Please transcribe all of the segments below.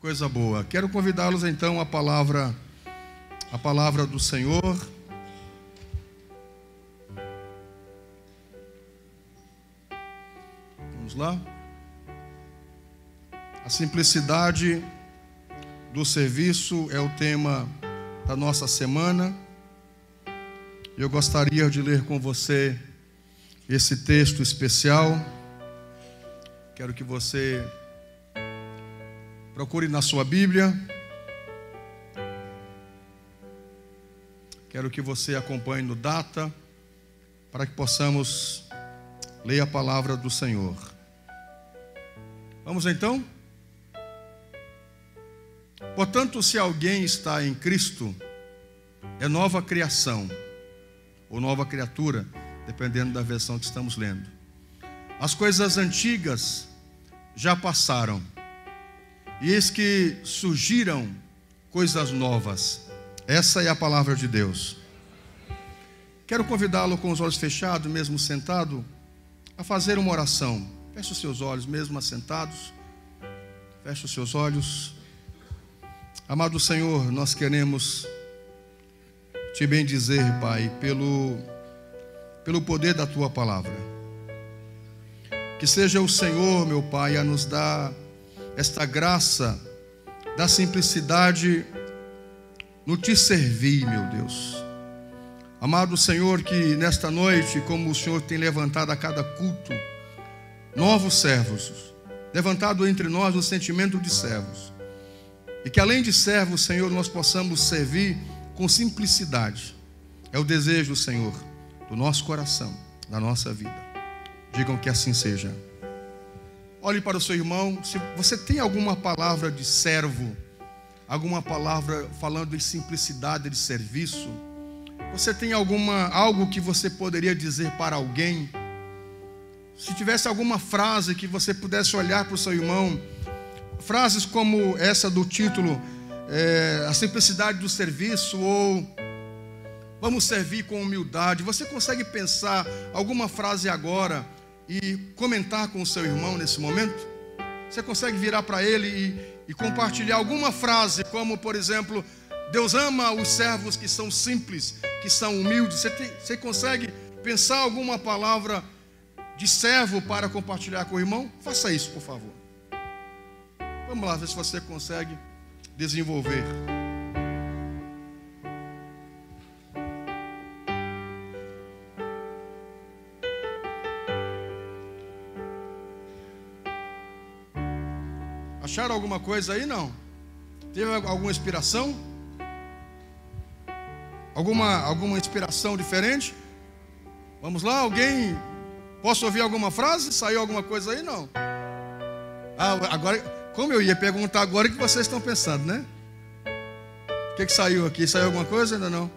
Coisa boa. Quero convidá-los então à palavra do Senhor. Vamos lá. A simplicidade do serviço é o tema da nossa semana. Eu gostaria de ler com você esse texto especial. Quero que você procure na sua Bíblia. Quero que você acompanhe no Data, para que possamos ler a palavra do Senhor. Vamos então? Portanto, se alguém está em Cristo, é nova criação, ou nova criatura, dependendo da versão que estamos lendo. As coisas antigas já passaram, e eis que surgiram coisas novas. Essa é a palavra de Deus. Quero convidá-lo com os olhos fechados, mesmo sentado, a fazer uma oração. Feche os seus olhos, mesmo assentados. Feche os seus olhos. Amado Senhor, nós queremos te bendizer, Pai, pelo poder da Tua palavra. Que seja o Senhor, meu Pai, a nos dar esta graça da simplicidade no Te servir, meu Deus. Amado Senhor, que nesta noite, como o Senhor tem levantado a cada culto, novos servos, levantado entre nós o sentimento de servos, e que além de servos, Senhor, nós possamos servir com simplicidade. É o desejo, Senhor, do nosso coração, da nossa vida. Digam que assim seja. Olhe para o seu irmão. Se você tem alguma palavra de servo, alguma palavra falando em simplicidade de serviço, você tem algo que você poderia dizer para alguém? Se tivesse alguma frase que você pudesse olhar para o seu irmão, frases como essa do título, a simplicidade do serviço, ou vamos servir com humildade. Você consegue pensar alguma frase agora e comentar com o seu irmão nesse momento? Você consegue virar para ele e compartilhar alguma frase, como por exemplo, Deus ama os servos que são simples, que são humildes? Você consegue pensar alguma palavra de servo para compartilhar com o irmão? Faça isso, por favor. Vamos lá ver se você consegue desenvolver. Acharam alguma coisa aí? Não? Teve alguma inspiração? Alguma inspiração diferente? Vamos lá, alguém? Posso ouvir alguma frase? Saiu alguma coisa aí? Não? Agora, como eu ia perguntar agora, o que vocês estão pensando, né? O que saiu aqui? Saiu alguma coisa? Ainda não?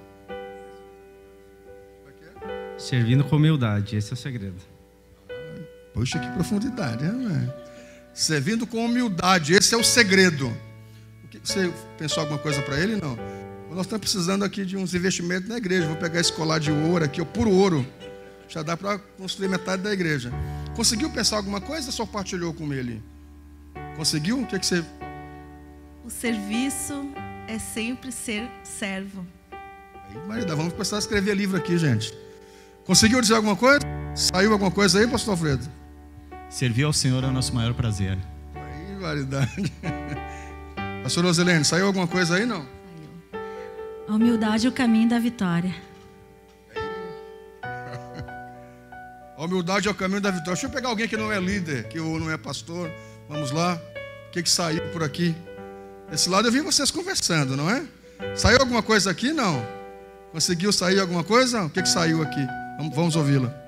Servindo com humildade, esse é o segredo. Poxa, que profundidade, né? Servindo com humildade, esse é o segredo. Você pensou alguma coisa para ele? Não. Nós estamos precisando aqui de uns investimentos na igreja. Vou pegar esse colar de ouro aqui, puro ouro. Já dá para construir metade da igreja. Conseguiu pensar alguma coisa ou só partilhou com ele? Conseguiu? O que você... O serviço é sempre ser servo. Aí, Marida, vamos começar a escrever livro aqui, gente. Conseguiu dizer alguma coisa? Saiu alguma coisa aí, pastor Alfredo? Servir ao Senhor é o nosso maior prazer. Aí, variedade. Pastor Roselene, saiu alguma coisa aí, não? Saiu. A humildade é o caminho da vitória. A humildade é o caminho da vitória. Deixa eu pegar alguém que não é líder, que não é pastor. Vamos lá. O que saiu por aqui? Desse lado eu vi vocês conversando, não é? Saiu alguma coisa aqui? Não. Conseguiu sair alguma coisa? O que saiu aqui? Vamos ouvi-la.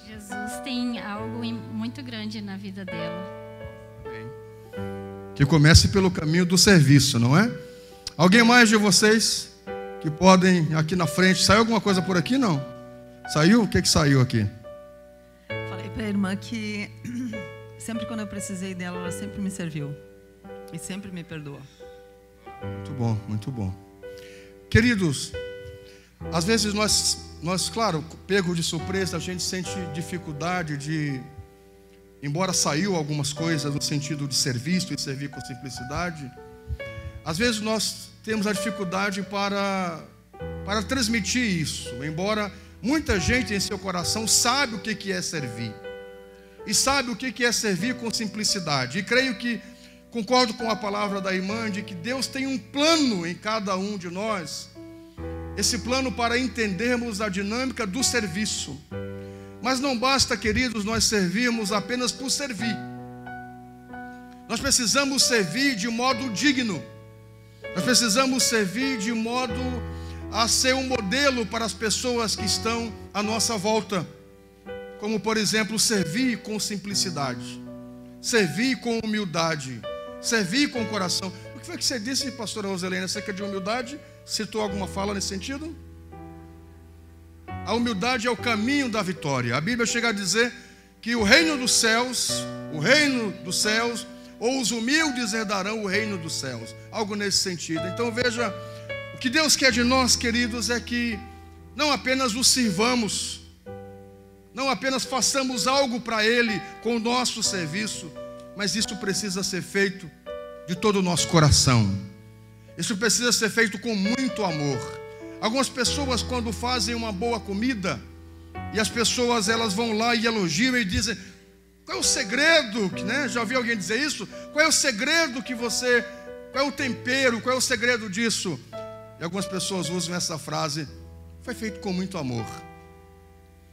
Jesus tem algo muito grande na vida dela. Bem. Que comece pelo caminho do serviço, não é? Alguém mais de vocês que podem aqui na frente? Saiu alguma coisa por aqui? Não. Saiu? O que saiu aqui? Falei para a irmã que sempre quando eu precisei dela, ela sempre me serviu. E sempre me perdoa. Muito bom, muito bom. Queridos, às vezes nós, claro, pego de surpresa, a gente sente dificuldade de, embora saiu algumas coisas no sentido de serviço e servir com simplicidade, Às vezes nós temos a dificuldade para transmitir isso, embora muita gente em seu coração sabe o que é servir. E sabe o que é servir com simplicidade. E creio que, concordo com a palavra da irmã, de que Deus tem um plano em cada um de nós. Esse plano para entendermos a dinâmica do serviço. Mas não basta, queridos, nós servirmos apenas por servir. Nós precisamos servir de modo digno. Nós precisamos servir de modo a ser um modelo para as pessoas que estão à nossa volta. Como, por exemplo, servir com simplicidade, servir com humildade, servir com coração. O que foi que você disse, pastora Roselene, acerca de humildade? Citou alguma fala nesse sentido? A humildade é o caminho da vitória. A Bíblia chega a dizer que o reino dos céus, ou os humildes herdarão o reino dos céus. Algo nesse sentido. Então veja, o que Deus quer de nós, queridos, é que não apenas o sirvamos, não apenas façamos algo para Ele com o nosso serviço, mas isso precisa ser feito de todo o nosso coração. Isso precisa ser feito com muito amor. Algumas pessoas, quando fazem uma boa comida, e as pessoas elas vão lá e elogiam e dizem: qual é o segredo, né? Já ouvi alguém dizer isso? Qual é o segredo que você... Qual é o tempero? Qual é o segredo disso? E algumas pessoas usam essa frase: foi feito com muito amor.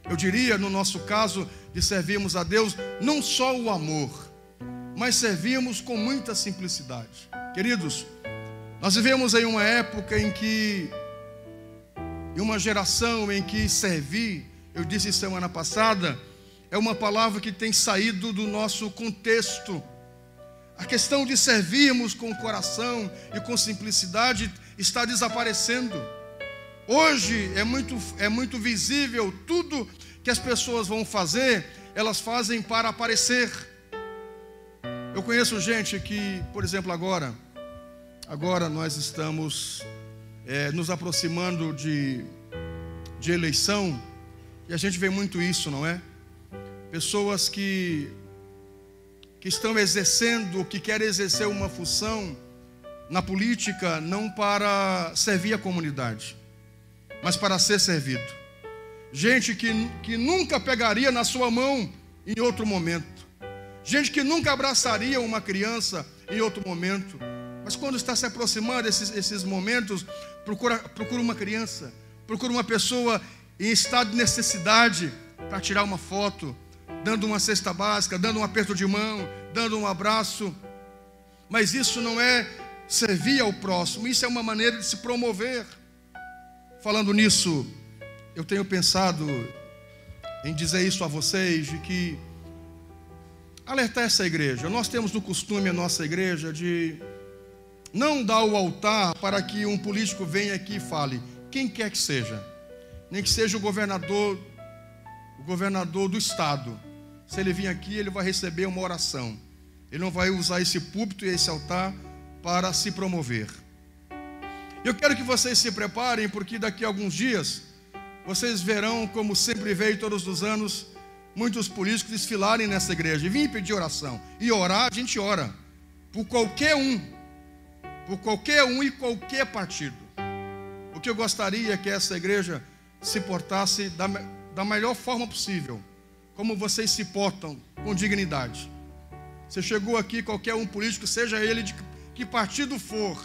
Eu diria, no nosso caso, de servirmos a Deus, não só o amor, mas servirmos com muita simplicidade. Queridos, nós vivemos em uma época em uma geração em que servir, eu disse semana passada, é uma palavra que tem saído do nosso contexto. A questão de servirmos com coração e com simplicidade está desaparecendo. Hoje é muito visível tudo que as pessoas vão fazer, elas fazem para aparecer. Eu conheço gente que, por exemplo, agora nós estamos nos aproximando de eleição, e a gente vê muito isso, não é? Pessoas que estão exercendo, que querem exercer uma função na política, não para servir a comunidade, mas para ser servido. Gente que nunca pegaria na sua mão em outro momento. Gente que nunca abraçaria uma criança em outro momento. Mas quando está se aproximando esses momentos, procura uma criança, procura uma pessoa em estado de necessidade para tirar uma foto, dando uma cesta básica, dando um aperto de mão, dando um abraço. Mas isso não é servir ao próximo, isso é uma maneira de se promover. Falando nisso, eu tenho pensado em dizer isso a vocês, de que alertar essa igreja. Nós temos no costume, a nossa igreja, de não dar o altar para que um político venha aqui e fale, quem quer que seja, nem que seja o governador do estado. Se ele vir aqui, ele vai receber uma oração. Ele não vai usar esse púlpito e esse altar para se promover. Eu quero que vocês se preparem, porque daqui a alguns dias vocês verão, como sempre veio todos os anos, muitos políticos desfilarem nessa igreja e virem pedir oração. E orar, a gente ora por qualquer um e qualquer partido. O que eu gostaria é que essa igreja se portasse da melhor forma possível, como vocês se portam, com dignidade. Você chegou aqui, qualquer um político, seja ele de que partido for,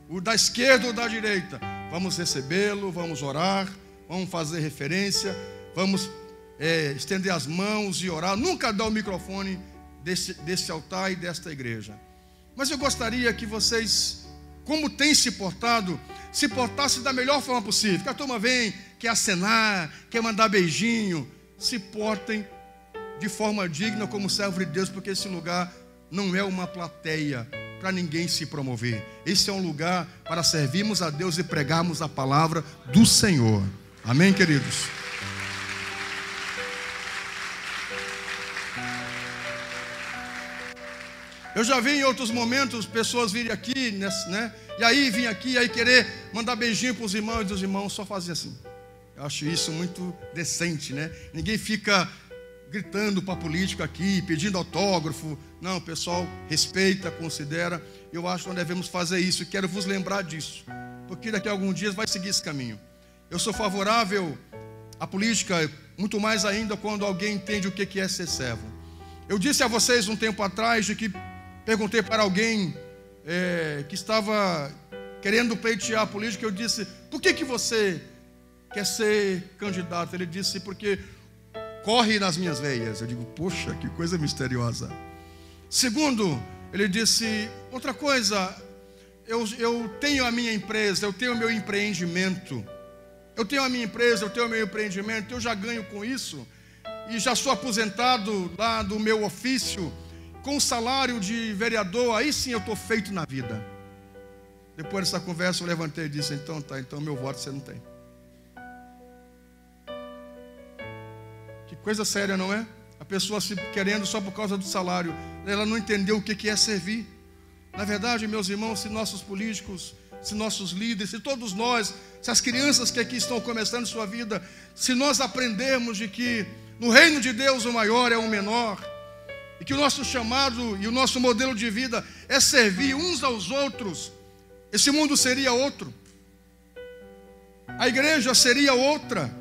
o da esquerda ou da direita, vamos recebê-lo, vamos orar, vamos fazer referência, vamos estender as mãos e orar. Nunca dar o microfone desse altar e desta igreja. Mas eu gostaria que vocês, como têm se portado, se portassem da melhor forma possível. Que a turma vem, quer acenar, quer mandar beijinho. Se portem de forma digna como servo de Deus, porque esse lugar não é uma plateia para ninguém se promover. Esse é um lugar para servirmos a Deus e pregarmos a palavra do Senhor. Amém, queridos? Eu já vi em outros momentos pessoas virem aqui, né? E aí vir aqui e aí querer mandar beijinho para os irmãos, e os irmãos só fazem assim. Eu acho isso muito decente, né? Ninguém fica gritando para político aqui, pedindo autógrafo. Não, o pessoal respeita, considera. Eu acho que nós devemos fazer isso e quero vos lembrar disso, porque daqui a alguns dias vai seguir esse caminho. Eu sou favorável à política, muito mais ainda quando alguém entende o que é ser servo. Eu disse a vocês um tempo atrás de que perguntei para alguém que estava querendo pleitear a política. Eu disse: por que você quer ser candidato? Ele disse: porque corre nas minhas veias. Eu digo: poxa, que coisa misteriosa. Segundo, ele disse outra coisa: eu tenho a minha empresa, eu tenho o meu empreendimento. Eu tenho a minha empresa, eu tenho o meu empreendimento, eu já ganho com isso. E já sou aposentado lá do meu ofício, com salário de vereador, aí sim eu estou feito na vida. Depois dessa conversa eu levantei e disse: então tá, então meu voto você não tem. Que coisa séria, não é? A pessoa se querendo só por causa do salário. Ela não entendeu o que é servir. Na verdade, meus irmãos, se nossos políticos, se nossos líderes, se todos nós, se as crianças que aqui estão começando sua vida, se nós aprendermos de que no reino de Deus o maior é o menor, e que o nosso chamado e o nosso modelo de vida é servir uns aos outros, esse mundo seria outro, a igreja seria outra,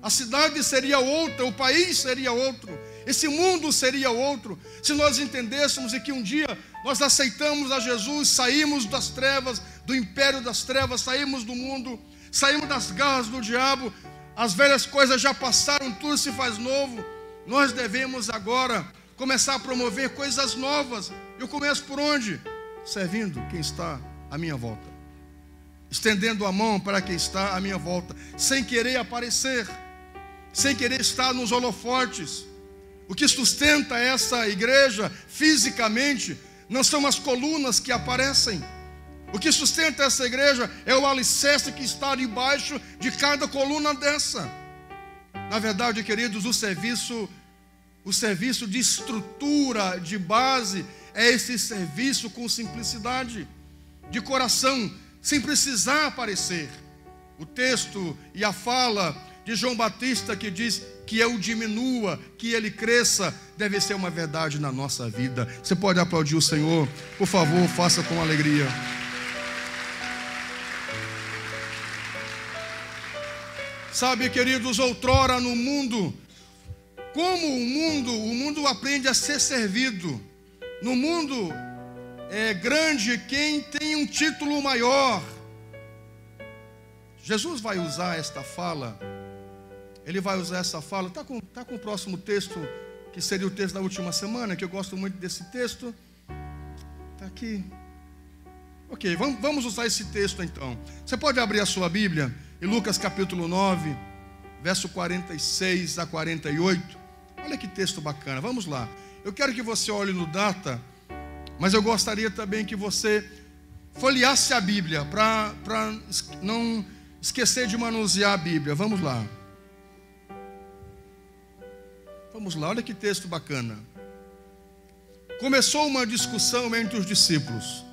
a cidade seria outra, o país seria outro, esse mundo seria outro, se nós entendêssemos e que um dia nós aceitamos a Jesus, saímos das trevas, do império das trevas, saímos do mundo, saímos das garras do diabo, as velhas coisas já passaram, tudo se faz novo. Nós devemos agora começar a promover coisas novas. Eu começo por onde? Servindo quem está à minha volta, estendendo a mão para quem está à minha volta, sem querer aparecer, sem querer estar nos holofotes. O que sustenta essa igreja fisicamente não são as colunas que aparecem. O que sustenta essa igreja é o alicerce que está debaixo de cada coluna dessa. Na verdade, queridos, o serviço de estrutura, de base, é esse serviço com simplicidade, de coração, sem precisar aparecer. O texto e a fala de João Batista que diz que eu diminua, que ele cresça, deve ser uma verdade na nossa vida. Você pode aplaudir o Senhor? Por favor, faça com alegria. Sabe, queridos, outrora no mundo, como o mundo aprende a ser servido. No mundo é grande quem tem um título maior. Jesus vai usar esta fala. Ele vai usar essa fala. Está com o próximo texto, que seria o texto da última semana, que eu gosto muito desse texto. Está aqui. Ok, vamos usar esse texto então. Você pode abrir a sua Bíblia em Lucas capítulo 9, verso 46 a 48. Olha que texto bacana, vamos lá. Eu quero que você olhe no data, mas eu gostaria também que você folheasse a Bíblia, para não esquecer de manusear a Bíblia. Vamos lá. Vamos lá, olha que texto bacana. Começou uma discussão entre os discípulos.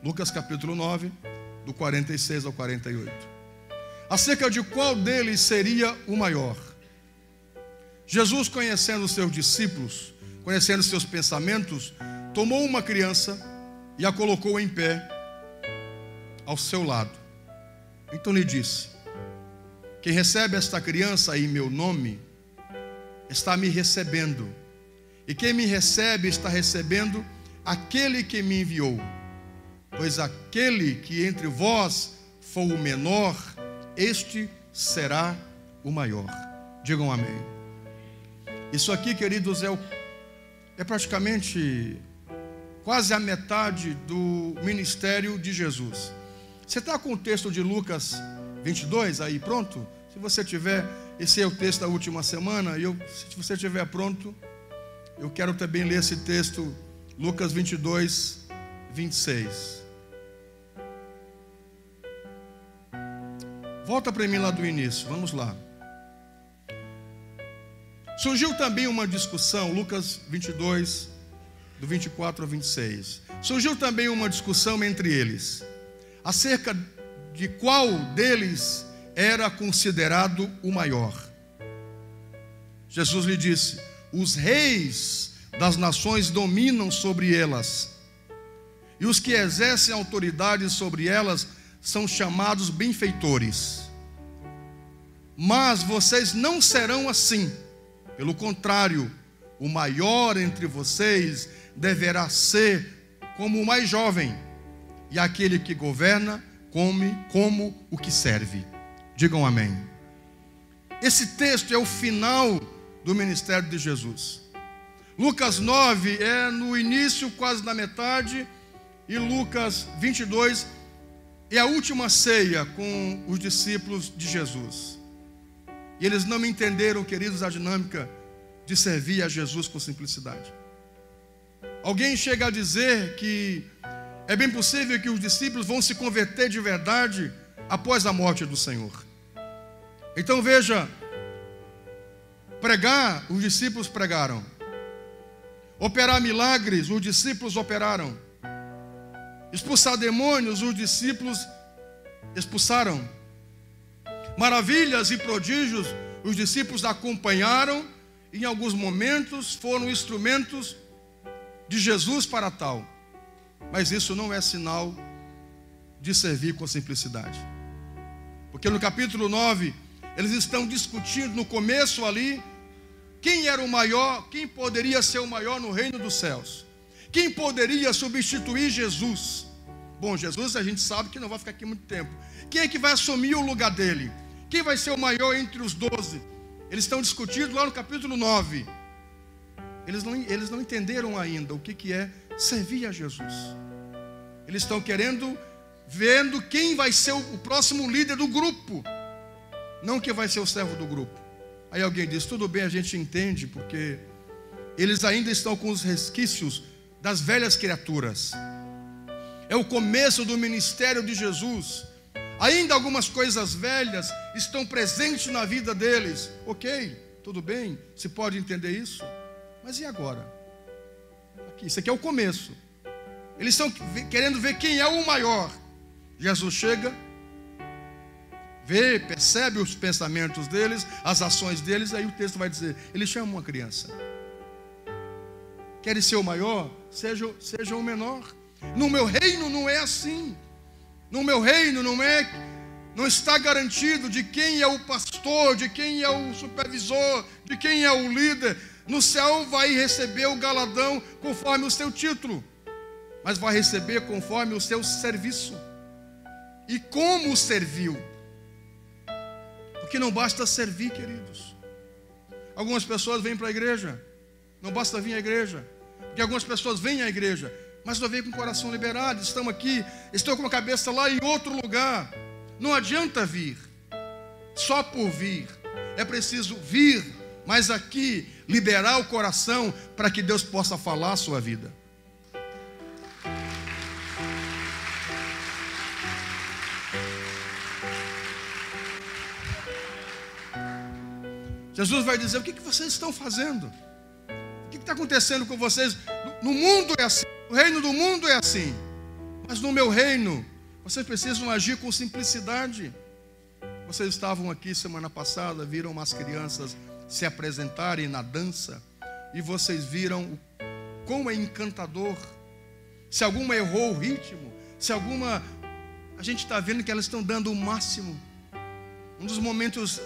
Lucas capítulo 9, do 46 ao 48. Acerca de qual deles seria o maior. Jesus, conhecendo os seus discípulos, conhecendo seus pensamentos, tomou uma criança e a colocou em pé ao seu lado. Então lhe disse: quem recebe esta criança em meu nome, está me recebendo. E quem me recebe está recebendo aquele que me enviou. Pois aquele que entre vós for o menor, este será o maior. Digam amém. Isso aqui, queridos, é praticamente quase a metade do ministério de Jesus. Você está com o texto de Lucas 22 aí pronto? Se você tiver, esse é o texto da última semana. Se você tiver pronto, eu quero também ler esse texto, Lucas 22, 26. Volta para mim lá do início, vamos lá. Surgiu também uma discussão, Lucas 22, do 24 a 26. Surgiu também uma discussão entre eles, acerca de qual deles era considerado o maior. Jesus lhe disse: os reis das nações dominam sobre elas, e os que exercem autoridade sobre elas são chamados benfeitores. Mas vocês não serão assim. Pelo contrário, o maior entre vocês deverá ser como o mais jovem, e aquele que governa come como o que serve. Digam amém. Esse texto é o final do ministério de Jesus. Lucas 9 é no início, quase na metade, e Lucas 22 é a última ceia com os discípulos de Jesus. E eles não entenderam, queridos, a dinâmica de servir a Jesus com simplicidade. Alguém chega a dizer que é bem possível que os discípulos vão se converter de verdade após a morte do Senhor. Então veja, pregar, os discípulos pregaram. Operar milagres, os discípulos operaram. Expulsar demônios, os discípulos expulsaram. Maravilhas e prodígios, os discípulos acompanharam, e em alguns momentos foram instrumentos de Jesus para tal. Mas isso não é sinal de servir com simplicidade. Porque no capítulo 9, eles estão discutindo no começo ali, quem era o maior, quem poderia ser o maior no reino dos céus. Quem poderia substituir Jesus? Bom, Jesus a gente sabe que não vai ficar aqui muito tempo. Quem é que vai assumir o lugar dele? Quem vai ser o maior entre os 12? Eles estão discutindo lá no capítulo 9. Eles não entenderam ainda o que é servir a Jesus. Eles estão vendo quem vai ser o próximo líder do grupo, não quem vai ser o servo do grupo. Aí alguém diz, tudo bem, a gente entende, porque eles ainda estão com os resquícios das velhas criaturas. É o começo do ministério de Jesus. Ainda algumas coisas velhas estão presentes na vida deles. Ok, tudo bem, se pode entender isso. Mas e agora? Aqui, isso aqui é o começo. Eles estão querendo ver quem é o maior. Jesus chega, vê, percebe os pensamentos deles, as ações deles. Aí o texto vai dizer, ele chama uma criança. Querem ser o maior? Seja o menor. No meu reino não é assim. No meu reino não está garantido de quem é o pastor, de quem é o supervisor, de quem é o líder. No céu vai receber o galadão conforme o seu título, mas vai receber conforme o seu serviço. E como serviu? Porque não basta servir, queridos. Algumas pessoas vêm para a igreja, não basta vir à igreja. Porque algumas pessoas vêm à igreja, mas não vêm com o coração liberado, estão aqui, estão com a cabeça lá em outro lugar. Não adianta vir só por vir. É preciso vir, mas aqui liberar o coração para que Deus possa falar a sua vida. Jesus vai dizer, o que vocês estão fazendo? O que está acontecendo com vocês? No mundo é assim, no reino do mundo é assim, mas no meu reino, vocês precisam agir com simplicidade. Vocês estavam aqui semana passada, viram umas crianças se apresentarem na dança, e vocês viram como é encantador. Se alguma errou o ritmo, se alguma, a gente está vendo que elas estão dando o máximo. Um dos momentos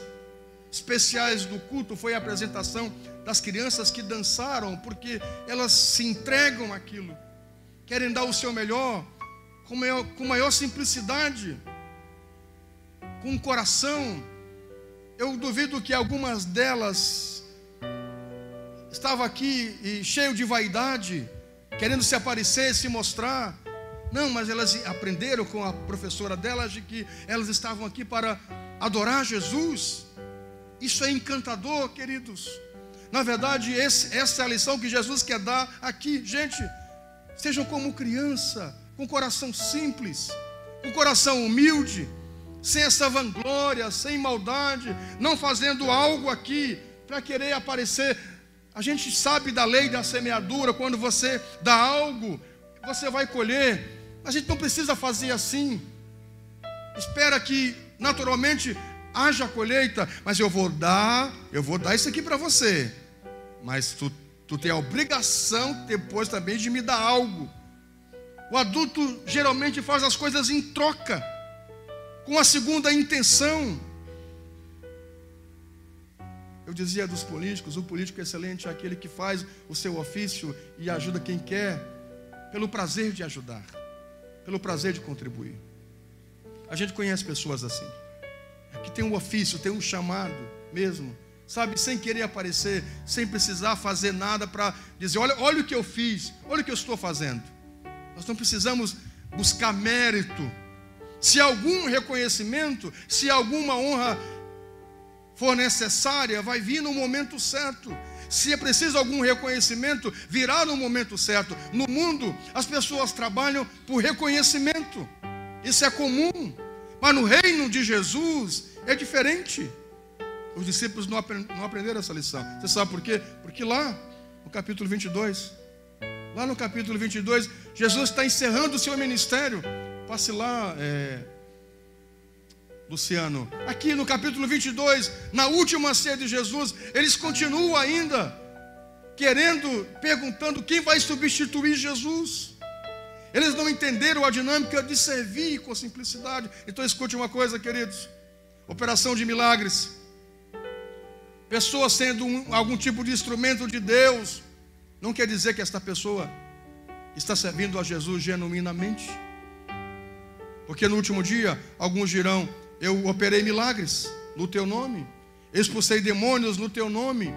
especiais do culto foi a apresentação das crianças que dançaram, porque elas se entregam àquilo, querem dar o seu melhor, com maior simplicidade, com o coração. Eu duvido que algumas delas estavam aqui e cheio de vaidade, querendo se aparecer, se mostrar. Não, mas elas aprenderam com a professora delas de que elas estavam aqui para adorar Jesus. Isso é encantador, queridos. Na verdade, essa é a lição que Jesus quer dar aqui. Gente, sejam como criança, com coração simples, com coração humilde, sem essa vanglória, sem maldade, não fazendo algo aqui para querer aparecer. A gente sabe da lei da semeadura, quando você dá algo, você vai colher. A gente não precisa fazer assim. Espera que naturalmente haja colheita, mas eu vou dar isso aqui para você. mas tu tem a obrigação depois também de me dar algo. O adulto geralmente faz as coisas em troca, com a segunda intenção. Eu dizia dos políticos, o político excelente é aquele que faz o seu ofício e ajuda quem quer, pelo prazer de ajudar, pelo prazer de contribuir. A gente conhece pessoas assim, que tem um ofício, tem um chamado mesmo, sabe, sem querer aparecer, sem precisar fazer nada para dizer, olha o que eu fiz, olha o que eu estou fazendo. Nós não precisamos buscar mérito. Se algum reconhecimento, se alguma honra for necessária, vai vir no momento certo. Se é preciso algum reconhecimento, virá no momento certo. No mundo, as pessoas trabalham por reconhecimento. Isso é comum. Mas no reino de Jesus é diferente. Os discípulos não aprenderam essa lição. Você sabe por quê? Porque lá no capítulo 22, Jesus está encerrando o seu ministério. Passe lá, Luciano. Aqui no capítulo 22, na última ceia de Jesus, eles continuam ainda perguntando quem vai substituir Jesus. Eles não entenderam a dinâmica de servir com simplicidade. Então escute uma coisa, queridos. Operação de milagres. Pessoa sendo algum tipo de instrumento de Deus, não quer dizer que esta pessoa está servindo a Jesus genuinamente. Porque no último dia, alguns dirão, eu operei milagres no teu nome, expulsei demônios no teu nome.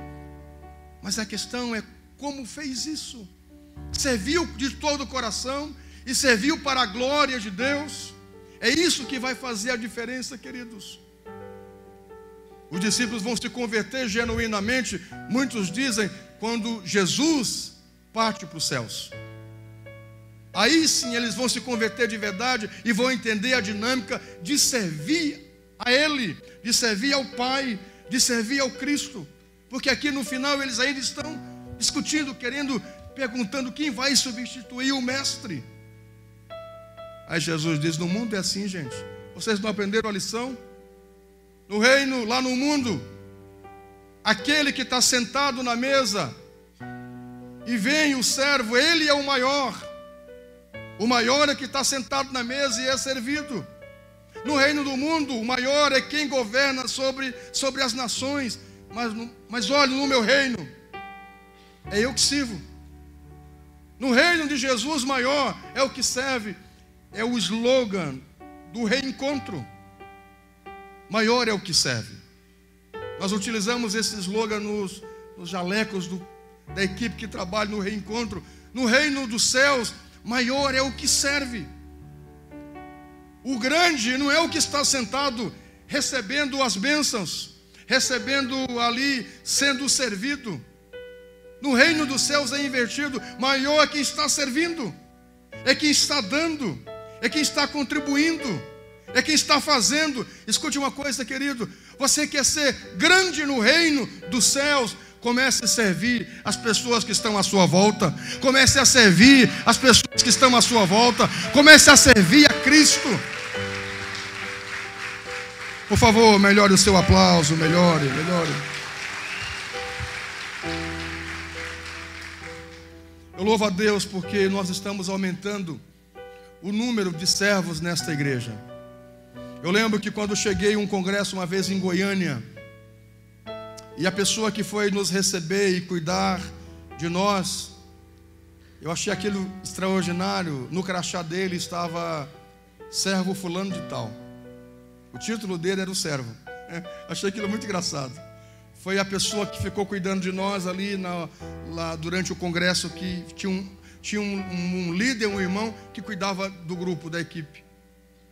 Mas a questão é como fez isso. Serviu de todo o coração e serviu para a glória de Deus. É isso que vai fazer a diferença, queridos. Os discípulos vão se converter genuinamente, muitos dizem, quando Jesus parte para os céus. Aí sim eles vão se converter de verdade e vão entender a dinâmica de servir a Ele, de servir ao Pai, de servir ao Cristo. Porque aqui no final eles ainda estão discutindo, perguntando quem vai substituir o Mestre. Aí Jesus diz, no mundo é assim, gente. Vocês não aprenderam a lição? No reino, lá no mundo, aquele que está sentado na mesa e vem o servo, ele é o maior. O maior é que está sentado na mesa e é servido. No reino do mundo, o maior é quem governa sobre as nações. Mas olha, no meu reino, é eu que sirvo. No reino de Jesus, maior é o que serve. É o slogan do reencontro. Maior é o que serve. Nós utilizamos esse slogan nos jalecos da equipe que trabalha no reencontro. No reino dos céus, maior é o que serve. O grande não é o que está sentado recebendo as bênçãos, recebendo ali, sendo servido. No reino dos céus é invertido. Maior é quem está servindo, é quem está dando, é quem está contribuindo, é quem está fazendo. Escute uma coisa, querido. Você quer ser grande no reino dos céus? Comece a servir as pessoas que estão à sua volta. Comece a servir as pessoas que estão à sua volta. Comece a servir a Cristo. Por favor, melhore o seu aplauso. Melhore. Eu louvo a Deus porque nós estamos aumentando o número de servos nesta igreja. Eu lembro que quando cheguei a um congresso uma vez em Goiânia, e a pessoa que foi nos receber e cuidar de nós, eu achei aquilo extraordinário. No crachá dele estava servo fulano de tal. O título dele era o servo. Achei aquilo muito engraçado. Foi a pessoa que ficou cuidando de nós ali lá durante o congresso, que tinha um líder, um irmão que cuidava do grupo, da equipe.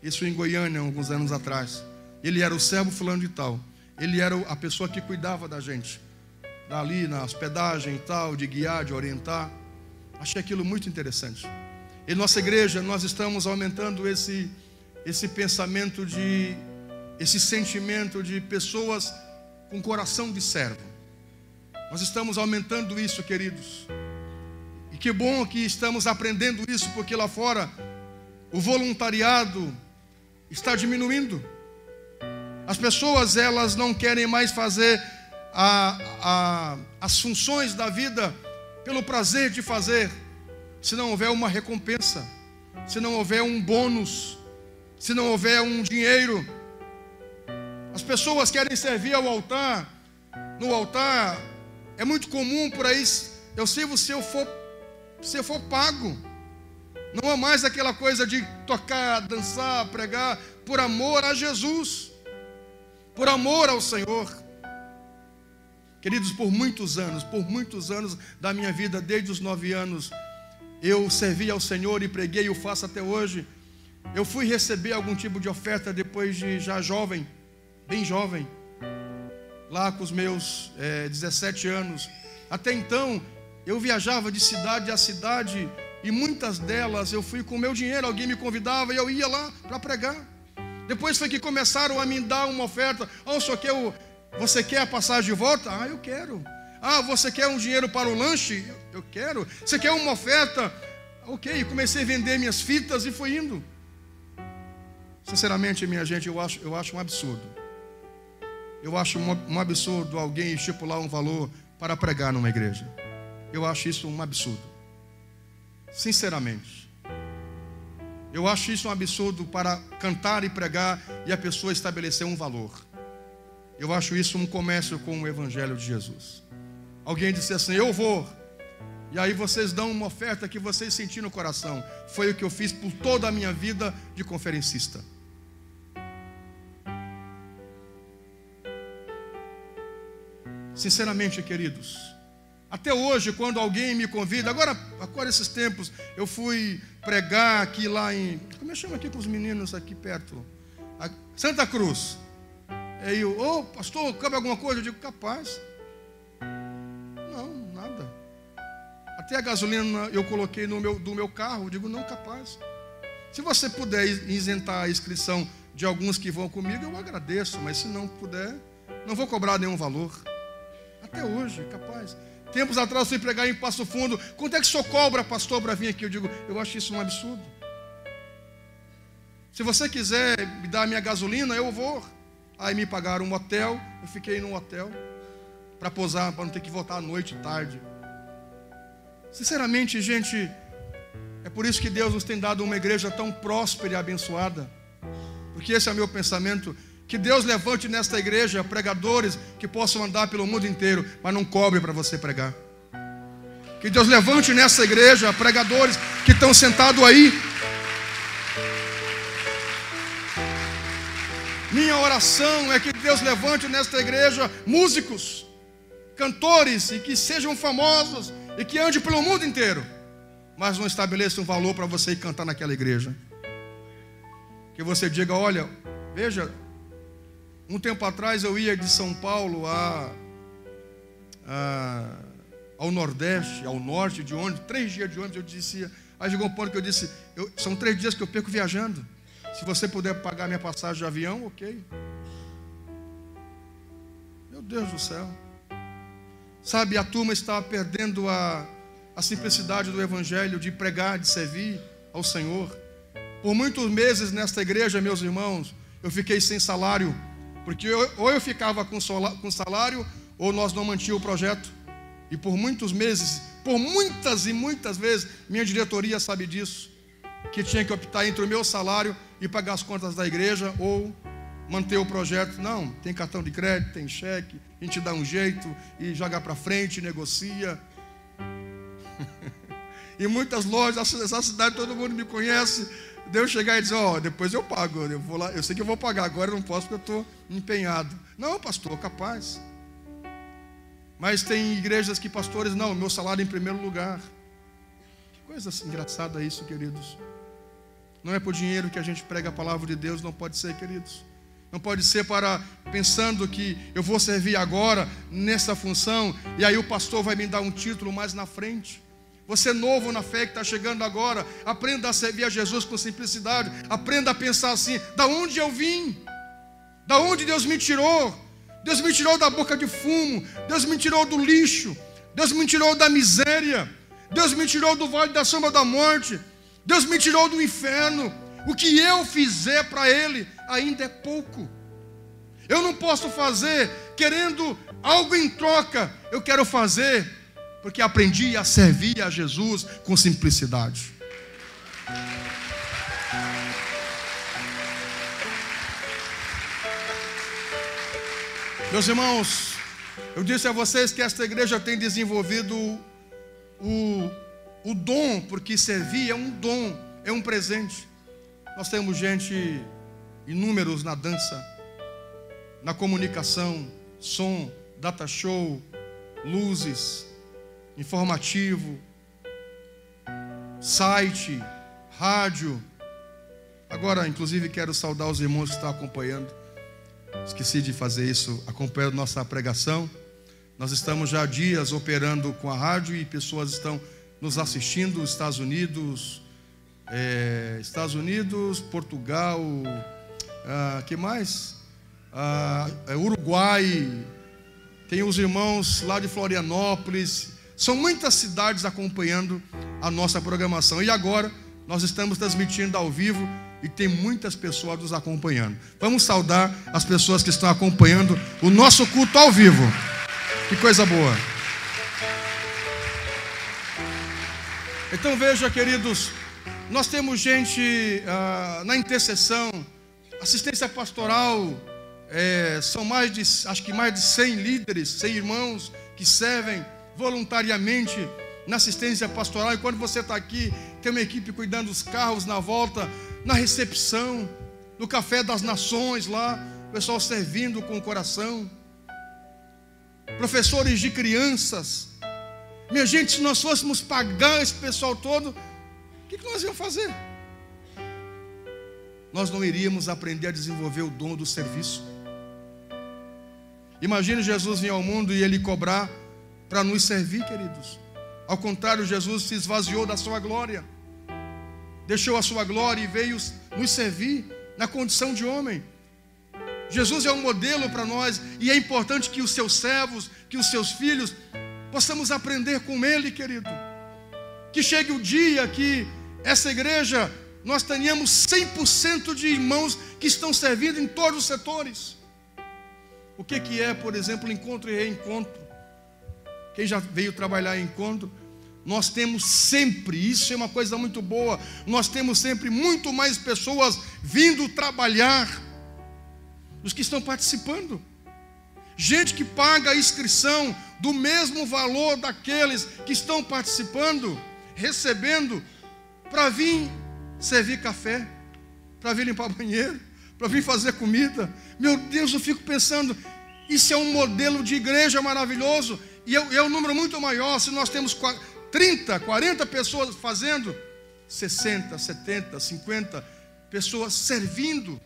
Isso em Goiânia, alguns anos atrás. Ele era o servo fulano de tal. Ele era a pessoa que cuidava da gente, ali na hospedagem e tal, de guiar, de orientar. Achei aquilo muito interessante. Em nossa igreja, nós estamos aumentando esse pensamento esse sentimento de pessoas com coração de servo. Nós estamos aumentando isso, queridos. E que bom que estamos aprendendo isso, porque lá fora o voluntariado está diminuindo. As pessoas, elas não querem mais fazer as funções da vida pelo prazer de fazer, se não houver uma recompensa, se não houver um bônus, se não houver um dinheiro. As pessoas querem servir ao altar. No altar é muito comum por aí, eu sirvo se eu for pago. Não é mais aquela coisa de tocar, dançar, pregar, por amor a Jesus, por amor ao Senhor. Queridos, por muitos anos da minha vida, desde os 9 anos, eu servi ao Senhor e preguei, e o faço até hoje. Eu fui receber algum tipo de oferta depois de já jovem, bem jovem, lá com os meus 17 anos. Até então, eu viajava de cidade a cidade, e muitas delas eu fui com o meu dinheiro, alguém me convidava e eu ia lá para pregar. Depois foi que começaram a me dar uma oferta. Você quer a passagem de volta? Ah, eu quero. Ah, você quer um dinheiro para o lanche? Eu quero. Você quer uma oferta? Ok, comecei a vender minhas fitas e fui indo. Sinceramente, minha gente, eu acho um absurdo. Eu acho um absurdo alguém estipular um valor para pregar numa igreja. Eu acho isso um absurdo. Sinceramente. Eu acho isso um absurdo para cantar e pregar e a pessoa estabelecer um valor. Eu acho isso um comércio com o Evangelho de Jesus. Alguém disse assim, eu vou. E aí vocês dão uma oferta que vocês sentiram no coração. Foi o que eu fiz por toda a minha vida de conferencista. Sinceramente, queridos, até hoje, quando alguém me convida, agora esses tempos, eu fui pregar aqui lá em, como eu chamo aqui com os meninos aqui perto, Santa Cruz. Aí eu, pastor, cabe alguma coisa? Eu digo, capaz. Não, nada. Até a gasolina eu coloquei do meu carro, eu digo, não, capaz. Se você puder isentar a inscrição de alguns que vão comigo, eu agradeço, mas se não puder, não vou cobrar nenhum valor. Até hoje, capaz. Tempos atrás eu fui pregar em Passo Fundo. Quanto é que o senhor cobra, pastor, para vir aqui? Eu digo, eu acho isso um absurdo. Se você quiser me dar a minha gasolina, eu vou. Aí me pagaram um hotel, eu fiquei num hotel para posar, para não ter que voltar à noite, tarde. Sinceramente, gente, é por isso que Deus nos tem dado uma igreja tão próspera e abençoada. Porque esse é o meu pensamento. Que Deus levante nesta igreja pregadores que possam andar pelo mundo inteiro, mas não cobre para você pregar. Que Deus levante nessa igreja pregadores que estão sentados aí. Minha oração é que Deus levante nesta igreja músicos, cantores, e que sejam famosos, e que andem pelo mundo inteiro, mas não estabeleça um valor para você ir cantar naquela igreja. Que você diga, olha, veja, um tempo atrás eu ia de São Paulo ao Nordeste, ao Norte, de ônibus, 3 dias de ônibus, eu disse, aí chegou um ponto que eu disse, são 3 dias que eu perco viajando, se você puder pagar minha passagem de avião, ok. Meu Deus do céu. Sabe, a turma estava perdendo a simplicidade do Evangelho, de pregar, de servir ao Senhor. Por muitos meses nesta igreja, meus irmãos, eu fiquei sem salário, porque ou eu ficava com salário, ou nós não mantínhamos o projeto. E por muitos meses, por muitas e muitas vezes, minha diretoria sabe disso, que tinha que optar entre o meu salário e pagar as contas da igreja, ou manter o projeto. Não, tem cartão de crédito, tem cheque, a gente dá um jeito e joga para frente, negocia. Em muitas lojas, essa cidade todo mundo me conhece. Deus chegar e dizer, depois eu pago, eu vou lá, eu sei que eu vou pagar, agora eu não posso porque eu estou empenhado. Não, pastor, capaz. Mas tem igrejas que pastores, não, meu salário em primeiro lugar. Que coisa engraçada isso, queridos. Não é por dinheiro que a gente prega a palavra de Deus, não pode ser, queridos. Não pode ser pensando que eu vou servir agora nessa função e aí o pastor vai me dar um título mais na frente. Você novo na fé que está chegando agora, aprenda a servir a Jesus com simplicidade. Aprenda a pensar assim, da onde eu vim? Da onde Deus me tirou? Deus me tirou da boca de fumo. Deus me tirou do lixo. Deus me tirou da miséria. Deus me tirou do vale da sombra da morte. Deus me tirou do inferno. O que eu fizer para Ele ainda é pouco. Eu não posso fazer querendo algo em troca. Eu quero fazer porque aprendi a servir a Jesus com simplicidade. Meus irmãos, eu disse a vocês que esta igreja tem desenvolvido o dom, porque servir é um dom, é um presente. Nós temos gente, inúmeros na dança, na comunicação, som, data show, luzes, informativo, site, rádio. Agora, inclusive, quero saudar os irmãos que estão acompanhando. Esqueci de fazer isso, acompanhando nossa pregação. Nós estamos já há dias operando com a rádio e pessoas estão nos assistindo, Estados Unidos, Portugal, que mais? Uruguai, tem os irmãos lá de Florianópolis. São muitas cidades acompanhando a nossa programação. E agora nós estamos transmitindo ao vivo e tem muitas pessoas nos acompanhando. Vamos saudar as pessoas que estão acompanhando o nosso culto ao vivo. Que coisa boa. Então veja, queridos, nós temos gente na intercessão, assistência pastoral, são acho que mais de 100 líderes, 100 irmãos que servem voluntariamente na assistência pastoral. E quando você está aqui, tem uma equipe cuidando dos carros na volta, na recepção, no café das nações lá, o pessoal servindo com o coração, professores de crianças. Minha gente, se nós fôssemos pagar esse pessoal todo, o que nós íamos fazer? Nós não iríamos aprender a desenvolver o dom do serviço. Imagine Jesus vir ao mundo e ele cobrar para nos servir, queridos. Ao contrário, Jesus se esvaziou da sua glória, deixou a sua glória e veio nos servir na condição de homem. Jesus é um modelo para nós, e é importante que os seus servos, que os seus filhos, possamos aprender com ele, querido. Que chegue o dia que essa igreja, nós tenhamos 100% de irmãos que estão servindo em todos os setores. O que é, por exemplo, encontro e reencontro? Quem já veio trabalhar em encontro, nós temos sempre, isso é uma coisa muito boa, nós temos sempre muito mais pessoas vindo trabalhar dos que estão participando. Gente que paga a inscrição do mesmo valor daqueles que estão participando, recebendo, para vir servir café, para vir limpar banheiro, para vir fazer comida. Meu Deus, eu fico pensando, isso é um modelo de igreja maravilhoso. E é um número muito maior. Se nós temos 30, 40 pessoas fazendo, 60, 70, 50 pessoas servindo,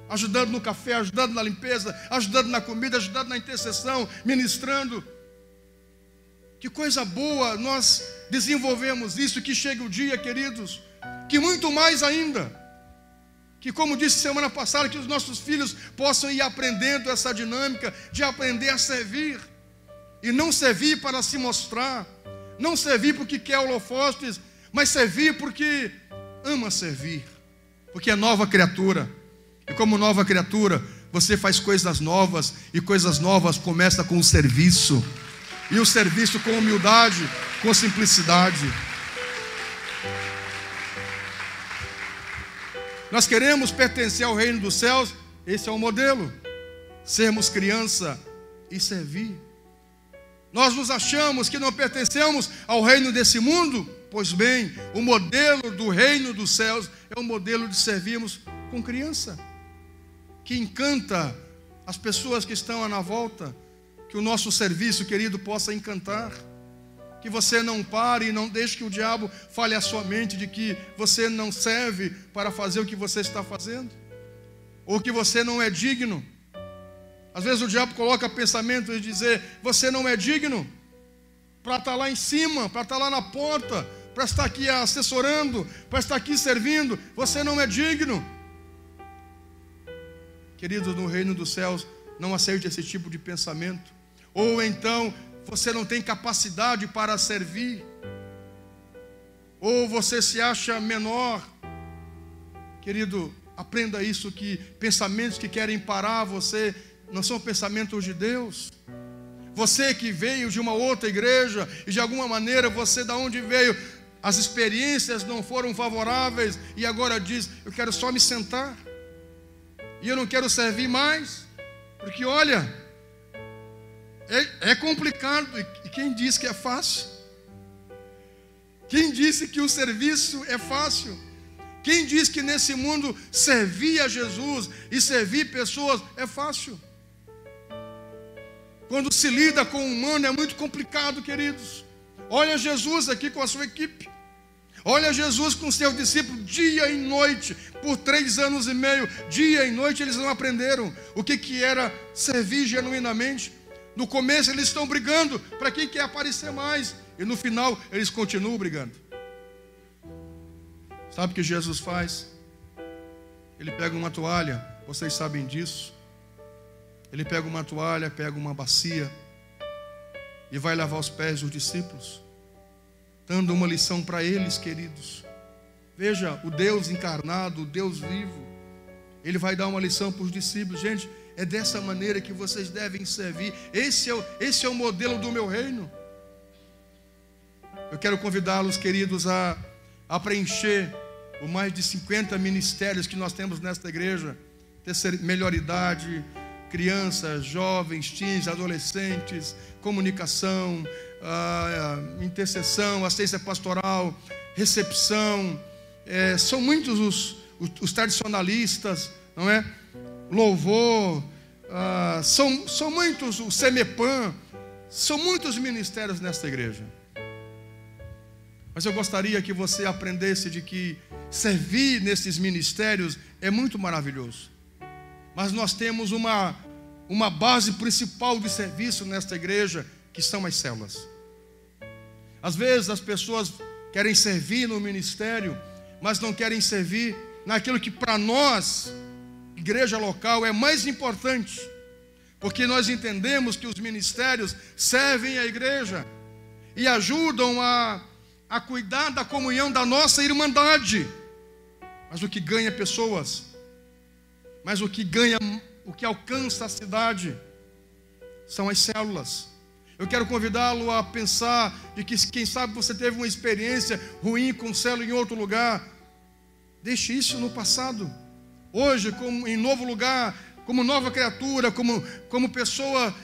ajudando no café, ajudando na limpeza, ajudando na comida, ajudando na intercessão, ministrando. Que coisa boa nós desenvolvemos isso. Que chegue o dia, queridos, que muito mais ainda, que, como disse semana passada, que os nossos filhos possam ir aprendendo essa dinâmica de aprender a servir, e não servir para se mostrar, não servir porque quer holofotes, mas servir porque ama servir, porque é nova criatura. E como nova criatura, você faz coisas novas, e coisas novas começam com o serviço, e o serviço com humildade, com simplicidade. Nós queremos pertencer ao reino dos céus. Esse é o modelo, sermos criança e servir. Nós nos achamos que não pertencemos ao reino desse mundo. Pois bem, o modelo do reino dos céus é o modelo de servirmos com criança, que encanta as pessoas que estão na volta. Que o nosso serviço, querido, possa encantar. Que você não pare e não deixe que o diabo fale à sua mente de que você não serve para fazer o que você está fazendo, ou que você não é digno. Às vezes o diabo coloca pensamento de dizer: você não é digno para estar lá em cima, para estar lá na porta, para estar aqui assessorando, para estar aqui servindo. Você não é digno. Querido, no reino dos céus, não aceite esse tipo de pensamento. Ou então, você não tem capacidade para servir, ou você se acha menor. Querido, aprenda isso, que pensamentos que querem parar você não são pensamentos de Deus. Você que veio de uma outra igreja e de alguma maneira você da onde veio, as experiências não foram favoráveis e agora diz, eu quero só me sentar e eu não quero servir mais, porque olha, é complicado. E quem disse que é fácil? Quem disse que o serviço é fácil? Quem disse que nesse mundo servir a Jesus e servir pessoas é fácil? Quando se lida com o humano é muito complicado, queridos. Olha Jesus aqui com a sua equipe. Olha Jesus com seus discípulos dia e noite. Por 3 anos e meio, dia e noite, eles não aprenderam o que era servir genuinamente. No começo eles estão brigando para quem quer aparecer mais. E no final eles continuam brigando. Sabe o que Jesus faz? Ele pega uma toalha, vocês sabem disso. Ele pega uma toalha, pega uma bacia e vai lavar os pés dos discípulos, dando uma lição para eles, queridos. Veja, o Deus encarnado, o Deus vivo, Ele vai dar uma lição para os discípulos. Gente, é dessa maneira que vocês devem servir. Esse é o modelo do meu reino. Eu quero convidá-los, queridos, a preencher os mais de 50 ministérios que nós temos nesta igreja. Melhor idade, crianças, jovens, teens, adolescentes, comunicação, intercessão, assistência pastoral, recepção. São muitos os tradicionalistas, não é? Louvor, são muitos o Semepan, são muitos ministérios nesta igreja. Mas eu gostaria que você aprendesse de que servir nesses ministérios é muito maravilhoso. Mas nós temos uma base principal de serviço nesta igreja, que são as células. Às vezes as pessoas querem servir no ministério, mas não querem servir naquilo que para nós, igreja local, é mais importante. Porque nós entendemos que os ministérios servem a igreja e ajudam a cuidar da comunhão da nossa irmandade. Mas o que ganha pessoas, mas o que alcança a cidade são as células. Eu quero convidá-lo a pensar de que quem sabe você teve uma experiência ruim com célula em outro lugar. Deixe isso no passado. Hoje, em novo lugar, como nova criatura, como pessoa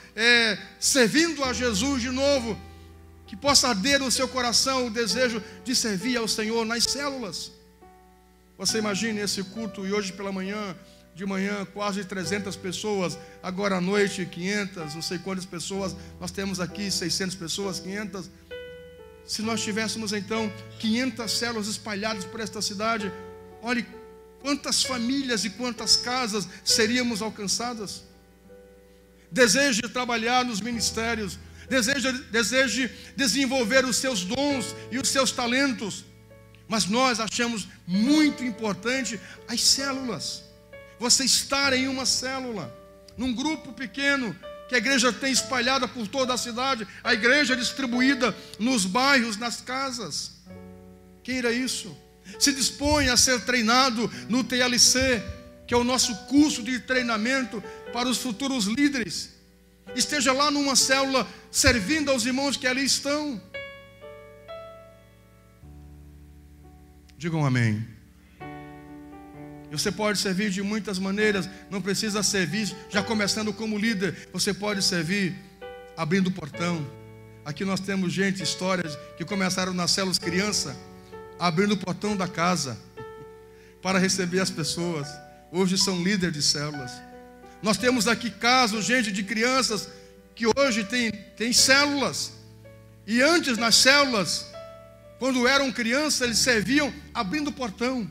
servindo a Jesus de novo, que possa arder no seu coração o desejo de servir ao Senhor nas células. Você imagine esse culto e hoje pela manhã, de manhã quase 300 pessoas, agora à noite 500, não sei quantas pessoas, nós temos aqui 600 pessoas, 500. Se nós tivéssemos então 500 células espalhadas por esta cidade, olhe quantas famílias e quantas casas seríamos alcançadas. Deseje trabalhar nos ministérios, deseje desenvolver os seus dons e os seus talentos, mas nós achamos muito importante as células. Você estar em uma célula, num grupo pequeno, que a igreja tem espalhada por toda a cidade, a igreja distribuída nos bairros, nas casas. Queira isso. Se dispõe a ser treinado no TLC, que é o nosso curso de treinamento para os futuros líderes. Esteja lá numa célula, servindo aos irmãos que ali estão. Digam amém. Você pode servir de muitas maneiras, não precisa servir já começando como líder. Você pode servir abrindo o portão. Aqui nós temos histórias que começaram nas células criança, abrindo o portão da casa para receber as pessoas. Hoje são líderes de células. Nós temos aqui casos, de crianças que hoje tem células. E antes nas células, quando eram crianças, eles serviam abrindo o portão,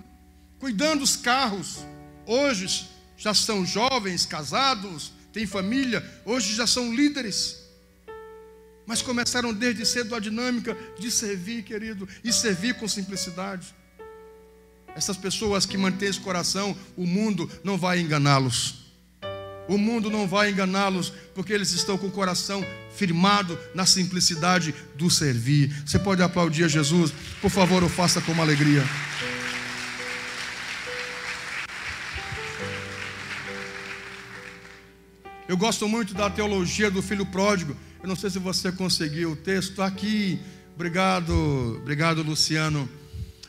cuidando dos carros. Hoje já são jovens, casados, têm família, hoje já são líderes. Mas começaram desde cedo a dinâmica de servir, querido, e servir com simplicidade. Essas pessoas que mantêm esse coração, o mundo não vai enganá-los. O mundo não vai enganá-los, porque eles estão com o coração firmado na simplicidade do servir. Você pode aplaudir a Jesus? Por favor, o faça com alegria. Eu Eu gosto muito da teologia do filho pródigo. Eu não sei se você conseguiu o texto aqui. Obrigado, Luciano.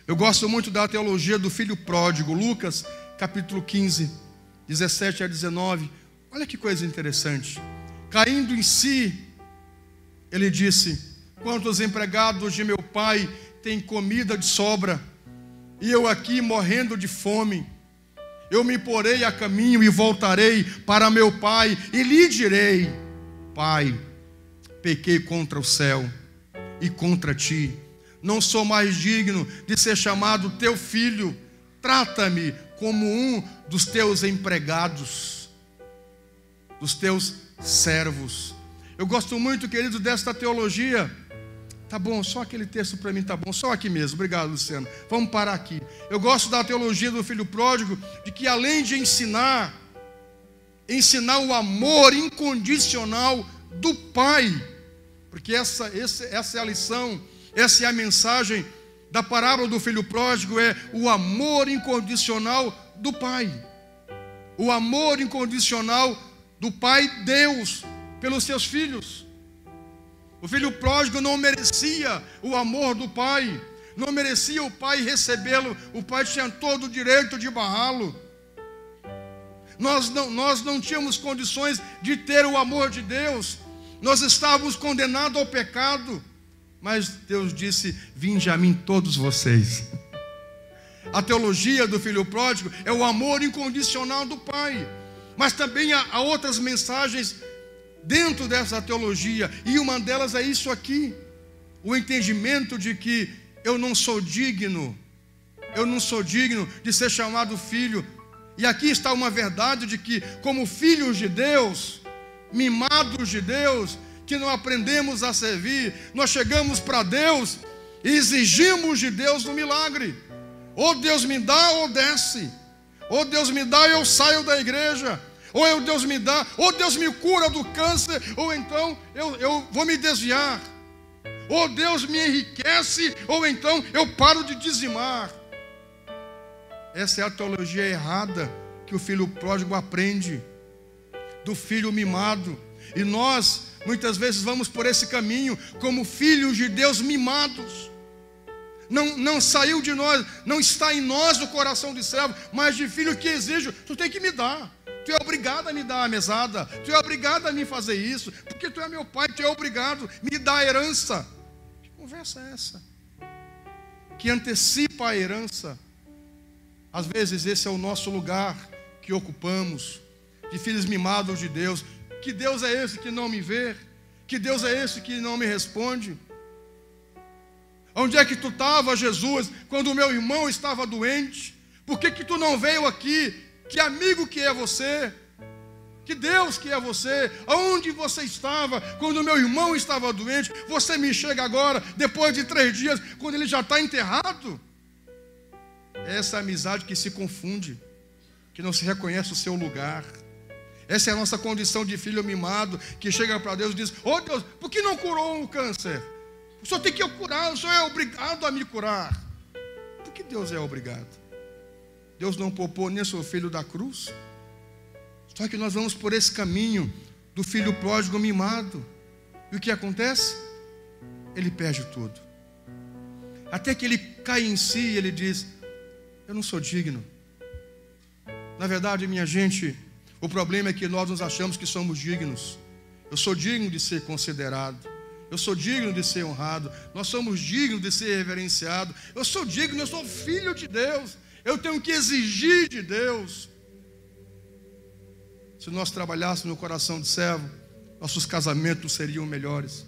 Eu gosto muito da teologia do filho pródigo. Lucas, capítulo 15, 17 a 19. Olha que coisa interessante. Caindo em si, ele disse: quantos empregados de meu pai têm comida de sobra, e eu aqui morrendo de fome? Eu me porei a caminho e voltarei para meu pai, e lhe direi: Pai, pequei contra o céu e contra ti. Não sou mais digno de ser chamado teu filho. Trata-me como um dos teus empregados, dos teus servos. Eu gosto muito, querido, desta teologia. Tá bom, só aquele texto para mim tá bom, só aqui mesmo. Obrigado, Luciano. Vamos parar aqui. Eu gosto da teologia do filho pródigo, de que além de ensinar o amor incondicional do pai, porque essa é a lição, essa é a mensagem da parábola do filho pródigo, é o amor incondicional do pai. O amor incondicional do pai Deus pelos seus filhos. O filho pródigo não merecia o amor do pai, não merecia o pai recebê-lo. O pai tinha todo o direito de barrá-lo. Nós não tínhamos condições de ter o amor de Deus. Nós estávamos condenados ao pecado. Mas Deus disse: vinde a mim todos vocês. A teologia do filho pródigo é o amor incondicional do pai. Mas também há outras mensagens dentro dessa teologia, e uma delas é isso aqui: o entendimento de que eu não sou digno de ser chamado filho. E aqui está uma verdade de que, como filhos de Deus, mimados de Deus, que não aprendemos a servir, nós chegamos para Deus e exigimos de Deus um milagre. Ou Deus me dá ou desce, ou Deus me dá e eu saio da igreja, ou Deus me dá, ou Deus me cura do câncer, ou então eu vou me desviar, ou Deus me enriquece, ou então eu paro de dizimar. Essa é a teologia errada que o filho pródigo aprende do filho mimado. E nós muitas vezes vamos por esse caminho como filhos de Deus mimados. Não saiu de nós, não está em nós o coração de servo, mas de filho que exige: tu tem que me dar. Tu é obrigado a me dar a mesada, tu é obrigado a me fazer isso, porque tu é meu pai, tu é obrigado a me dar a herança. Que conversa é essa? Que antecipa a herança. Às vezes esse é o nosso lugar que ocupamos, de filhos mimados de Deus. Que Deus é esse que não me vê? Que Deus é esse que não me responde? Onde é que tu estava, Jesus, quando o meu irmão estava doente? Por que tu não veio aqui? Que amigo que é você? Que Deus que é você? Aonde você estava quando o meu irmão estava doente? Você me chega agora, depois de 3 dias, quando ele já está enterrado? Essa amizade que se confunde, que não se reconhece o seu lugar. Essa é a nossa condição de filho mimado, que chega para Deus e diz: oh Deus, por que não curou o câncer? O Senhor tem que curar, o Senhor é obrigado a me curar. Por que Deus é obrigado? Deus não poupou nem seu filho da cruz? Só que nós vamos por esse caminho do filho pródigo mimado. E o que acontece? Ele perde tudo. Até que ele cai em si e ele diz: eu não sou digno. Na verdade, minha gente, o problema é que nós nos achamos que somos dignos. Eu sou digno de ser considerado. Eu sou digno de ser honrado. Nós somos dignos de ser reverenciado. Eu sou digno, eu sou filho de Deus. Eu tenho que exigir de Deus. Se nós trabalhássemos no coração de servo, nossos casamentos seriam melhores.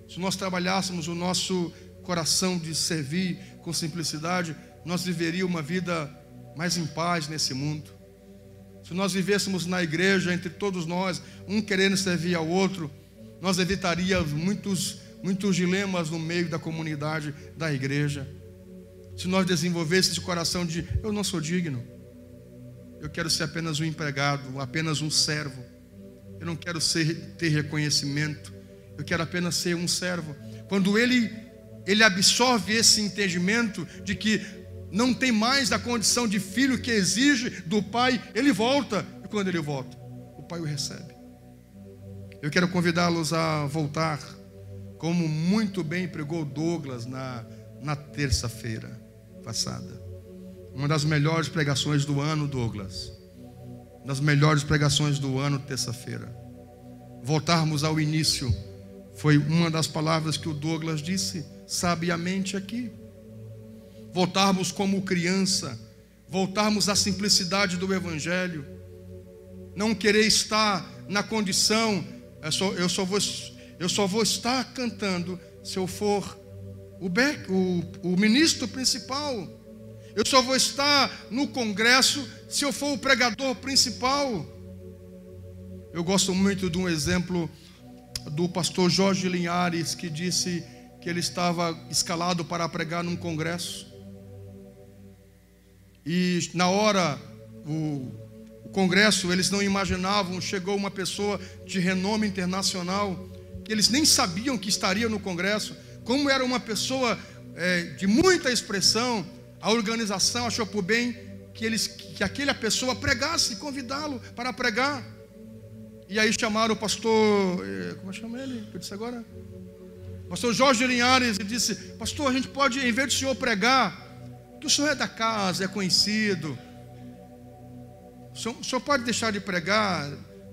Se nós trabalhássemos o nosso coração de servir com simplicidade, nós viveríamos uma vida mais em paz nesse mundo. Se nós vivêssemos na igreja, entre todos nós, um querendo servir ao outro, nós evitaríamos muitos dilemas no meio da comunidade da igreja. Se nós desenvolvêssemos esse coração de: eu não sou digno, eu quero ser apenas um empregado, apenas um servo, eu não quero ter reconhecimento, eu quero apenas ser um servo. Quando ele absorve esse entendimento de que não tem mais a condição de filho que exige do pai, ele volta. E quando ele volta, o Pai o recebe. Eu quero convidá-los a voltar, como muito bem pregou Douglas na terça-feira passada. Uma das melhores pregações do ano, Douglas. Uma das melhores pregações do ano, terça-feira. Voltarmos ao início foi uma das palavras que o Douglas disse sabiamente aqui. Voltarmos como criança, voltarmos à simplicidade do Evangelho. Não querer estar na condição, eu só vou estar cantando se eu for o ministro principal. Eu só vou estar no congresso se eu for o pregador principal. Eu gosto muito de um exemplo do pastor Jorge Linhares, que disse que ele estava escalado para pregar num congresso. E na hora, o congresso, eles não imaginavam, chegou uma pessoa de renome internacional, que eles nem sabiam que estaria no congresso. Como era uma pessoa de muita expressão, a organização achou por bem que aquela pessoa pregasse, convidá-lo para pregar. E aí chamaram o pastor, como chama ele? Eu disse agora? Pastor Jorge Linhares, e disse: pastor, a gente pode, em vez do senhor pregar, que o senhor é da casa, é conhecido, o senhor pode deixar de pregar,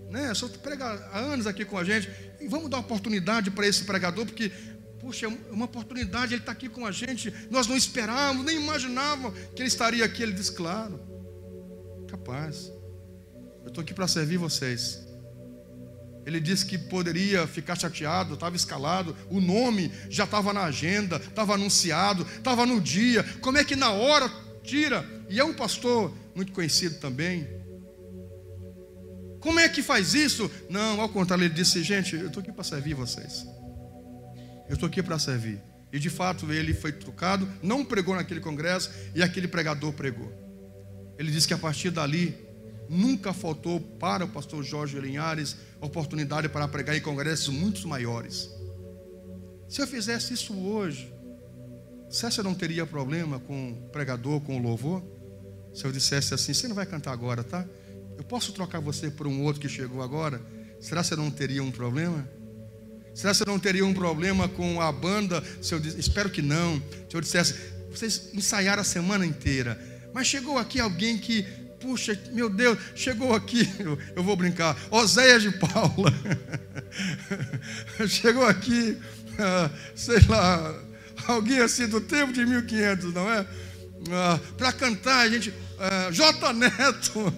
né? O senhor prega há anos aqui com a gente, e vamos dar oportunidade para esse pregador, porque, puxa, é uma oportunidade, ele está aqui com a gente, nós não esperávamos, nem imaginávamos que ele estaria aqui. Ele disse: claro, capaz, eu estou aqui para servir vocês. Ele disse que poderia ficar chateado, estava escalado, o nome já estava na agenda, estava anunciado, estava no dia. Como é que na hora tira? E é um pastor muito conhecido também. Como é que faz isso? Não, ao contrário, ele disse: gente, eu estou aqui para servir vocês. Eu estou aqui para servir. E de fato ele foi trocado, não pregou naquele congresso, e aquele pregador pregou. Ele disse que a partir dali nunca faltou para o pastor Jorge Linhares oportunidade para pregar em congressos muito maiores. Se eu fizesse isso hoje, você não teria problema com o pregador, com o louvor? Se eu dissesse assim: você não vai cantar agora, tá? Eu posso trocar você por um outro que chegou agora? Será que você não teria um problema? Será que você não teria um problema com a banda? Espero que não. Se eu dissesse: vocês ensaiaram a semana inteira, mas chegou aqui alguém que, puxa, meu Deus, chegou aqui, eu vou brincar, Oséias de Paula, chegou aqui, sei lá, alguém assim do tempo de 1500, não é? Para cantar, a gente, J. Neto,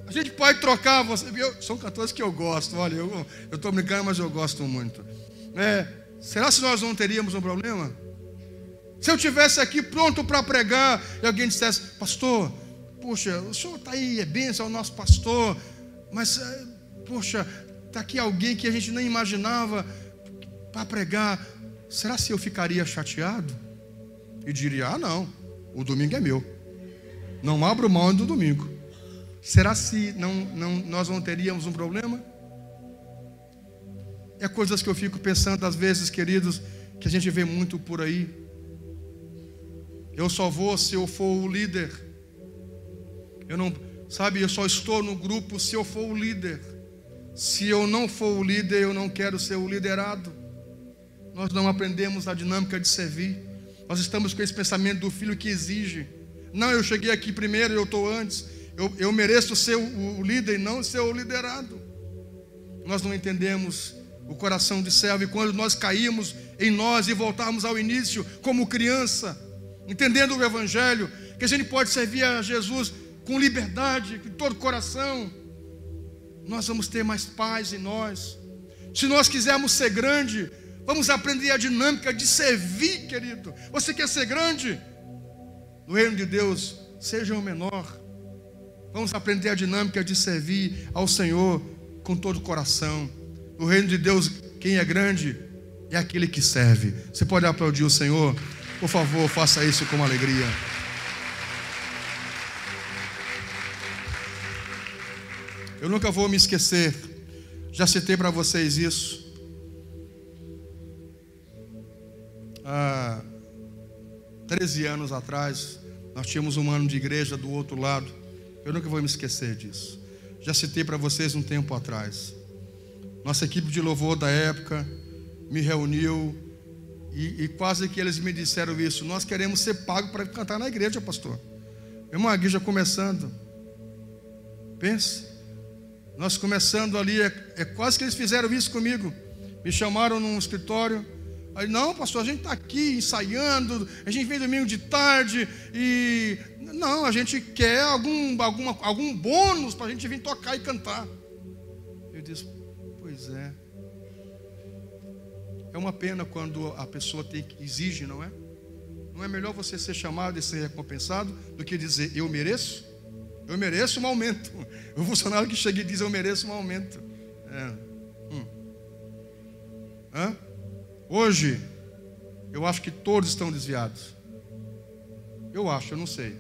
a gente pode trocar, são cantores que eu gosto, olha, eu estou brincando, mas eu gosto muito. Será que nós não teríamos um problema? Se eu estivesse aqui pronto para pregar e alguém dissesse: pastor, poxa, o senhor está aí, é bênção, é o nosso pastor, mas, poxa, está aqui alguém que a gente nem imaginava para pregar, será que eu ficaria chateado? E diria: ah, não, o domingo é meu, não abro mão do domingo. Será se nós não teríamos um problema? É coisas que eu fico pensando às vezes, queridos, que a gente vê muito por aí. Eu só vou se eu for o líder. Eu só estou no grupo se eu for o líder. Se eu não for o líder, eu não quero ser o liderado. Nós não aprendemos a dinâmica de servir. Nós estamos com esse pensamento do filho que exige. Não, eu cheguei aqui primeiro, eu estou antes. Eu mereço ser o líder e não ser o liderado. Nós não entendemos o coração de servo. E quando nós caímos em nós e voltarmos ao início como criança, entendendo o Evangelho, que a gente pode servir a Jesus com liberdade, com todo o coração, nós vamos ter mais paz em nós. Se nós quisermos ser grande, vamos aprender a dinâmica de servir, querido. Você quer ser grande? No reino de Deus, seja o menor. Vamos aprender a dinâmica de servir ao Senhor com todo o coração. No reino de Deus, quem é grande é aquele que serve. Você pode aplaudir o Senhor? Por favor, faça isso com alegria. Eu nunca vou me esquecer, já citei para vocês isso. Há 13 anos atrás, Nós tínhamos um ano de igreja do outro lado. Eu nunca vou me esquecer disso. Já citei para vocês um tempo atrás. Nossa equipe de louvor da época me reuniu e quase que eles me disseram isso: nós queremos ser pagos para cantar na igreja, pastor. Irmão, a igreja começando. Pense. Nós começando ali, quase que eles fizeram isso comigo. Me chamaram num escritório. Aí, não, pastor, a gente está aqui ensaiando, a gente vem domingo de tarde e... Não, a gente quer algum bônus para a gente vir tocar e cantar. Eu disse, pois é. É uma pena quando a pessoa exige, não é? Não é melhor você ser chamado e ser recompensado do que dizer, eu mereço? Eu mereço um aumento. O funcionário que chega e diz, eu mereço um aumento. Hoje, eu acho que todos estão desviados. Eu acho, eu não sei.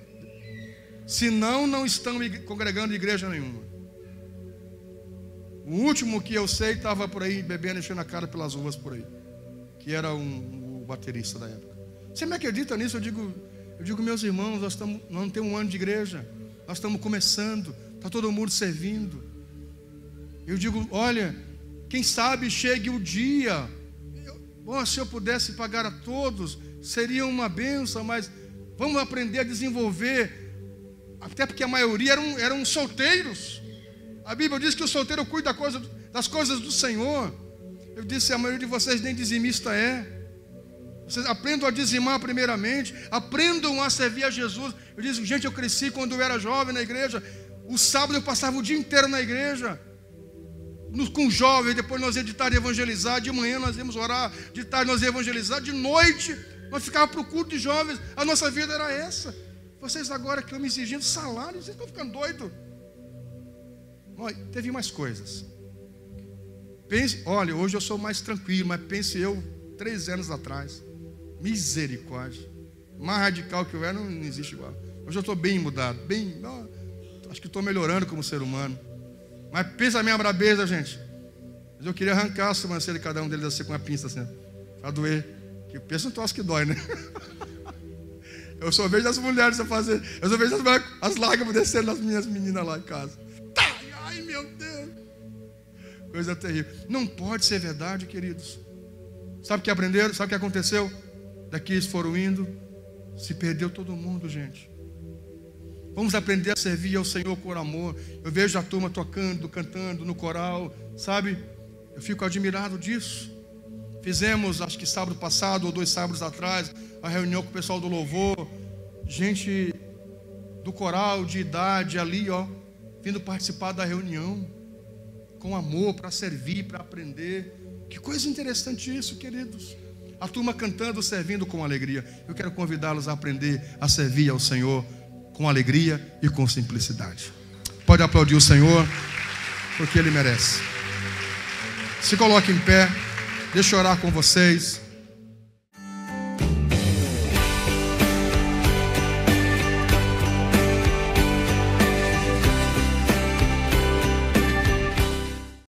Se não estão congregando em igreja nenhuma. O último que eu sei estava por aí bebendo, enchendo a cara pelas ruas por aí. Que era o baterista da época. Você me acredita nisso? Eu digo, meus irmãos, nós não temos um ano de igreja. Nós estamos começando. Está todo mundo servindo. Eu digo, olha, quem sabe chegue o dia. Se eu pudesse pagar a todos, seria uma bênção, mas vamos aprender a desenvolver. Até porque a maioria eram solteiros. A Bíblia diz que o solteiro cuida das coisas do Senhor. Eu disse, a maioria de vocês nem dizimista é. Vocês aprendam a dizimar primeiramente, aprendam a servir a Jesus. Eu disse, gente, eu cresci quando eu era jovem na igreja. O sábado eu passava o dia inteiro na igreja. Com jovens, depois nós íamos de tarde evangelizar, de manhã nós íamos orar, de tarde nós íamos evangelizar, de noite nós ficávamos para o culto de jovens. A nossa vida era essa. Vocês agora que estão me exigindo salário, vocês estão ficando doidos. Olha, teve mais coisas. Pense, olha, hoje eu sou mais tranquilo, mas pense eu 3 anos atrás. Misericórdia. Mais radical que eu era, não existe igual. Hoje eu estou bem mudado, acho que estou melhorando como ser humano. Mas pensa a minha brabeza, gente. Eu queria arrancar a sobrancelha de cada um deles assim com uma pinça assim, para doer. Que pensa no troço que dói, né? Eu só vejo as mulheres fazer. Eu só vejo as lágrimas descendo das minhas meninas lá em casa. Ai, meu Deus. Coisa terrível. Não pode ser verdade, queridos. Sabe o que aprenderam? Sabe o que aconteceu? Daqui eles foram indo. Se perdeu todo mundo, gente. Vamos aprender a servir ao Senhor com amor. Eu vejo a turma tocando, cantando no coral, sabe? Eu fico admirado disso. Fizemos, acho que sábado passado ou 2 sábados atrás, a reunião com o pessoal do louvor. Gente do coral, de idade ali, vindo participar da reunião. Com amor, para servir, para aprender. Que coisa interessante isso, queridos. A turma cantando, servindo com alegria. Eu quero convidá-los a aprender a servir ao Senhor com alegria e com simplicidade. Pode aplaudir o Senhor, porque Ele merece. Se coloque em pé, deixa eu orar com vocês.